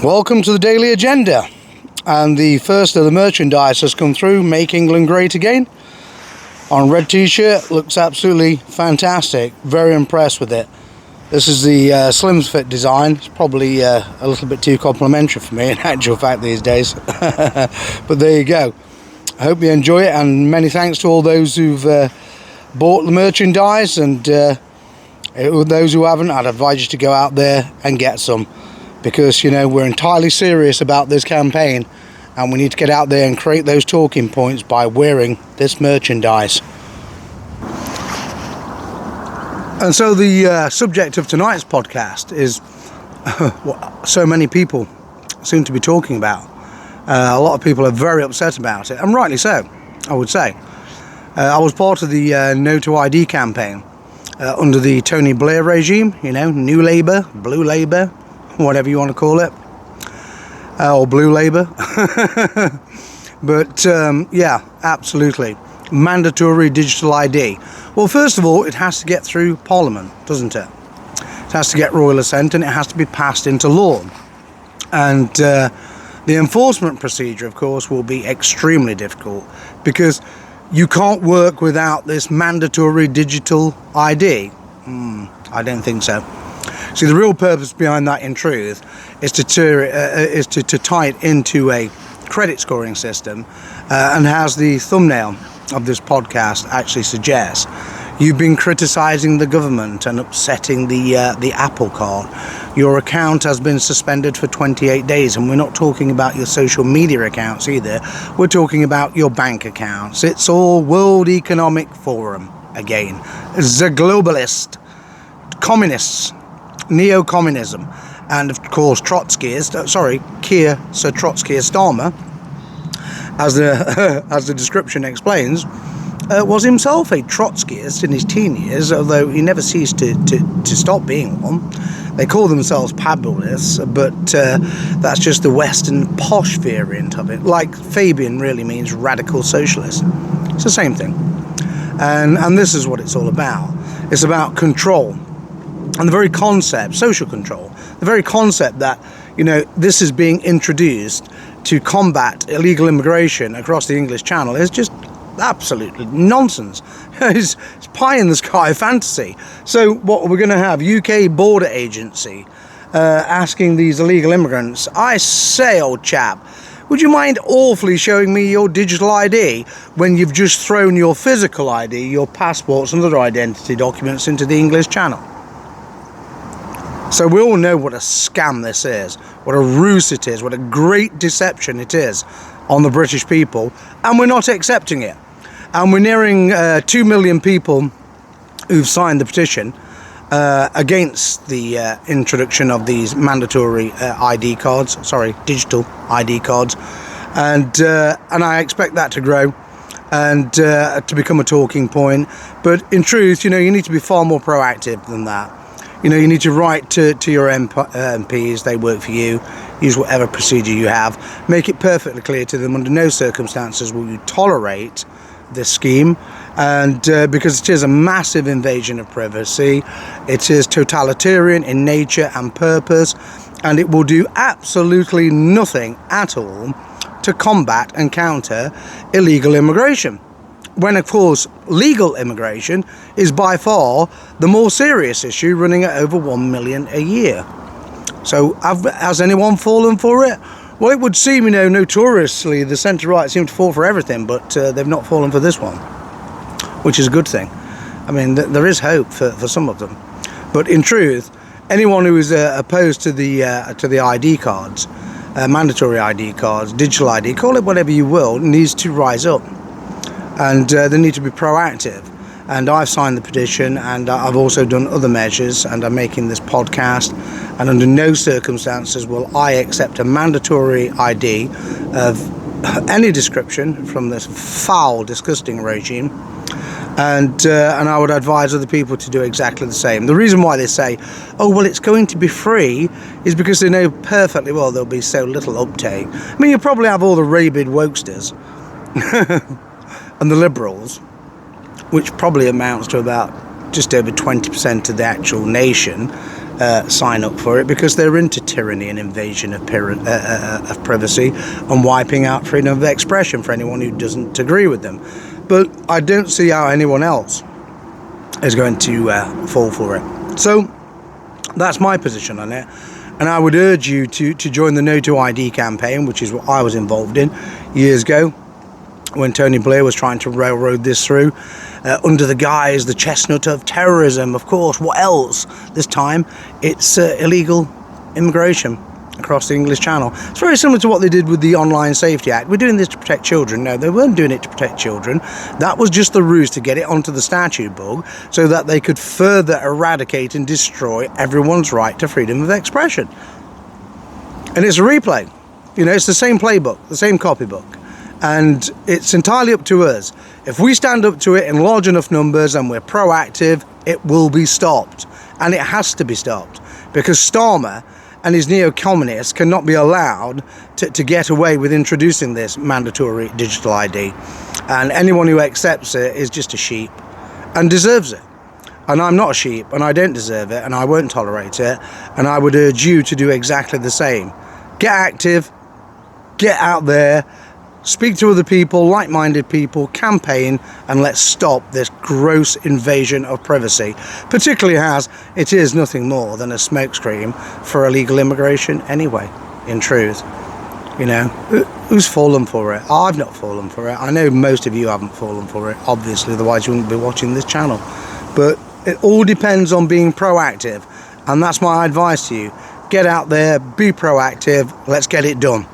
Welcome to the Daily Agenda, and the first of the merchandise has come through. Make England Great Again on red t-shirt. Looks absolutely fantastic. Very impressed with it. This is the slim fit design. It's probably a little bit too complimentary for me in actual fact these days. But there you go. I hope you enjoy it, and many thanks to all those who've bought the merchandise, and those who haven't, I'd advise you to go out there and get some, because we're entirely serious about this campaign, and we need to get out there and create those talking points by wearing this merchandise. And so the subject of tonight's podcast is what so many people seem to be talking about. A lot of people are very upset about it, and rightly so, I would say. I was part of the No to ID campaign under the Tony Blair regime, New Labour, Blue Labour, whatever you want to call it, or Blue Labour. But yeah, absolutely. Mandatory digital ID. Well, first of all, it has to get through Parliament, doesn't it? It has to get royal assent, and it has to be passed into law. And the enforcement procedure, of course, will be extremely difficult, because you can't work without this mandatory digital ID. I don't think so. See, the real purpose behind that, in truth, is to tie it into a credit scoring system, and as the thumbnail of this podcast actually suggests, you've been criticising the government and upsetting the Apple Card. Your account has been suspended for 28 days, and we're not talking about your social media accounts either. We're talking about your bank accounts. It's all World Economic Forum again. The globalist, communists, neo-communism, and of course Sir Trotsky Starmer, as the description explains, was himself a Trotskyist in his teen years, although he never ceased to stop being one. They call themselves Pabulists, but that's just the Western posh variant of it. Like Fabian really means radical socialist. It's the same thing. And this is what it's all about. It's about control. And the very concept, social control, the very concept that, this is being introduced to combat illegal immigration across the English Channel is just absolutely nonsense. It's pie in the sky fantasy. So what we're going to have, UK border agency asking these illegal immigrants, I say, old chap, would you mind awfully showing me your digital ID when you've just thrown your physical ID, your passports and other identity documents into the English Channel? So we all know what a scam this is, what a ruse it is, what a great deception it is on the British people, and we're not accepting it. And we're nearing 2 million people who've signed the petition against the introduction of these mandatory digital ID cards, and I expect that to grow and to become a talking point. But in truth, you need to be far more proactive than that. You need to write to your MPs, they work for you, use whatever procedure you have, make it perfectly clear to them under no circumstances will you tolerate this scheme, and because it is a massive invasion of privacy, it is totalitarian in nature and purpose, and it will do absolutely nothing at all to combat and counter illegal immigration. When, of course, legal immigration is by far the more serious issue, running at over 1 million a year. So has anyone fallen for it? Well, it would seem, notoriously the centre-right seem to fall for everything, but they've not fallen for this one, which is a good thing. I mean, there is hope for some of them. But in truth, anyone who is opposed to the ID cards, mandatory ID cards, digital ID, call it whatever you will, needs to rise up. And they need to be proactive. And I've signed the petition, and I've also done other measures, and I'm making this podcast, and under no circumstances will I accept a mandatory ID of any description from this foul, disgusting regime, and I would advise other people to do exactly the same. The reason why they say, oh well, it's going to be free, is because they know perfectly well there'll be so little uptake. I mean, you probably have all the rabid wokesters and the liberals, which probably amounts to about just over 20% of the actual nation, sign up for it, because they're into tyranny and invasion of privacy and wiping out freedom of expression for anyone who doesn't agree with them. But I don't see how anyone else is going to fall for it. So that's my position on it, and I would urge you to join the No to ID campaign, which is what I was involved in years ago when Tony Blair was trying to railroad this through under the guise, the chestnut of terrorism. Of course, what else? This time it's illegal immigration across the English Channel. It's very similar to what they did with the Online Safety Act. We're doing this to protect children. No, they weren't doing it to protect children. That was just the ruse to get it onto the statute book so that they could further eradicate and destroy everyone's right to freedom of expression. And it's a replay. You know, it's the same playbook, the same copybook. And it's entirely up to us. If we stand up to it in large enough numbers and we're proactive, it will be stopped. And it has to be stopped, because Starmer and his neo-communists cannot be allowed to get away with introducing this mandatory digital ID. And anyone who accepts it is just a sheep and deserves it. And I'm not a sheep, and I don't deserve it, and I won't tolerate it. And I would urge you to do exactly the same. Get active, get out there, speak to other people, like-minded people, campaign, and let's stop this gross invasion of privacy, particularly as it is nothing more than a smokescreen for illegal immigration anyway, in truth. You know, who's fallen for it? I've not fallen for it. I know most of you haven't fallen for it, obviously, otherwise you wouldn't be watching this channel. But it all depends on being proactive, and that's my advice to you. Get out there, be proactive, let's get it done.